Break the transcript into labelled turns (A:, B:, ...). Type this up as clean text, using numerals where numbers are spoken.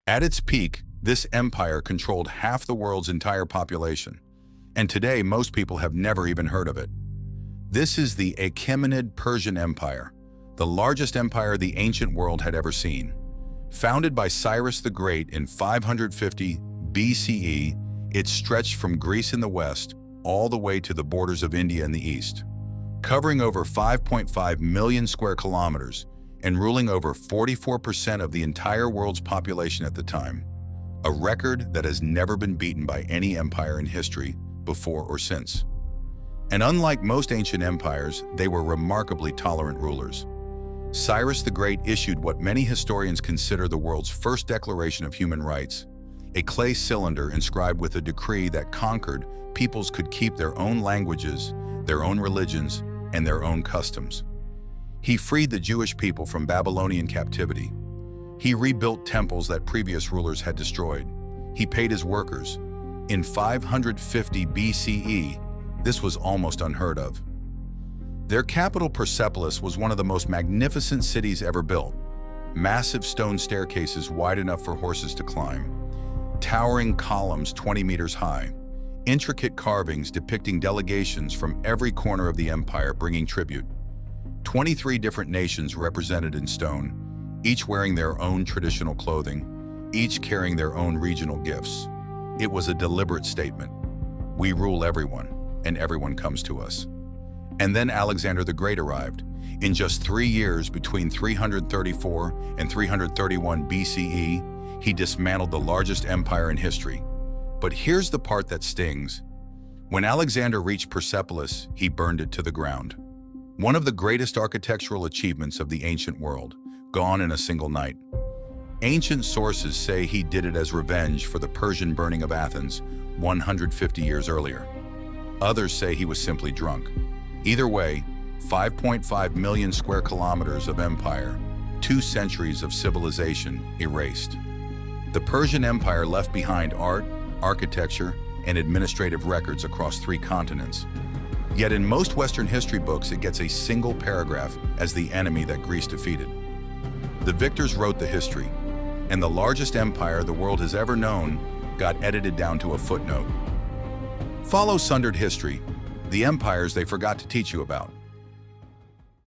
A: At its peak, this empire controlled half the world's entire population, and today most people have never even heard of it. This is the Achaemenid Persian Empire, the largest empire the ancient world had ever seen. Founded by Cyrus the Great in 550 BCE, it stretched from Greece in the west all the way to the borders of India in the east, covering over 5.5 million square kilometers and ruling over 44% of the entire world's population at the time, a record that has never been beaten by any empire in history before or since. And unlike most ancient empires, they were remarkably tolerant rulers. Cyrus the Great issued what many historians consider the world's first declaration of human rights, a clay cylinder inscribed with a decree that conquered peoples could keep their own languages, their own religions, and their own customs. He freed the Jewish people from Babylonian captivity. He rebuilt temples that previous rulers had destroyed. He paid his workers. In 550 BCE, this was almost unheard of. Their capital, Persepolis, was one of the most magnificent cities ever built. Massive stone staircases wide enough for horses to climb, towering columns 20 meters high, intricate carvings depicting delegations from every corner of the empire bringing tribute. 23 different nations represented in stone, each wearing their own traditional clothing, each carrying their own regional gifts. It was a deliberate statement. We rule everyone, and everyone comes to us. And then Alexander the Great arrived. In just 3 years, between 334 and 331 BCE, he dismantled the largest empire in history. But here's the part that stings. When Alexander reached Persepolis, he burned it to the ground. One of the greatest architectural achievements of the ancient world, gone in a single night. Ancient sources say he did it as revenge for the Persian burning of Athens 150 years earlier. Others say he was simply drunk. Either way, 5.5 million square kilometers of empire, 2 centuries of civilization erased. The Persian Empire left behind art, architecture, and administrative records across 3 continents. Yet in most Western history books, it gets a single paragraph as the enemy that Greece defeated. The victors wrote the history, and the largest empire the world has ever known got edited down to a footnote. Follow Sundered History, the empires they forgot to teach you about.